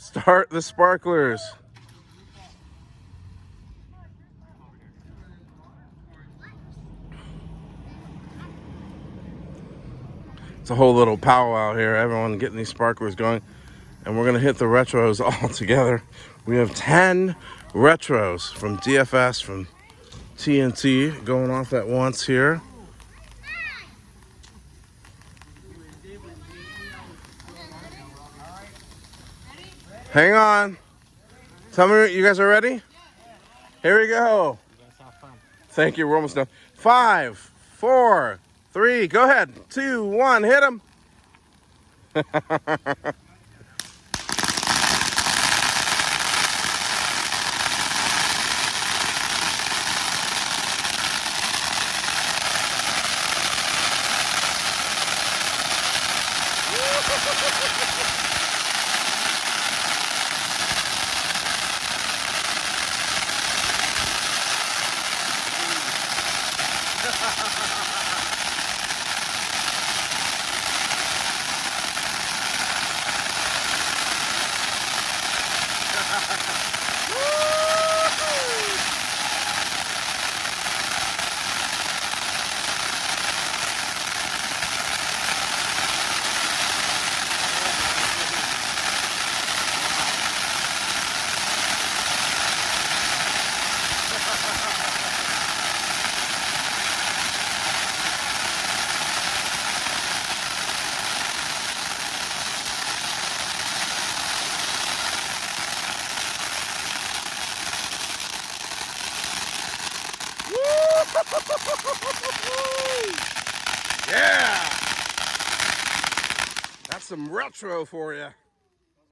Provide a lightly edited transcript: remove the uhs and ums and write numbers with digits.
Start the sparklers. It's a whole little powwow here. Everyone getting these sparklers going. And we're going to hit the retros all together. We have 10 retros from DFS, from TNT going off at once here. Hang on. Tell me you guys are ready? Here we go. Thank you. We're almost done. 5, 4, 3. Go ahead. 2, 1. Hit them. Yeah! That's some retro for you.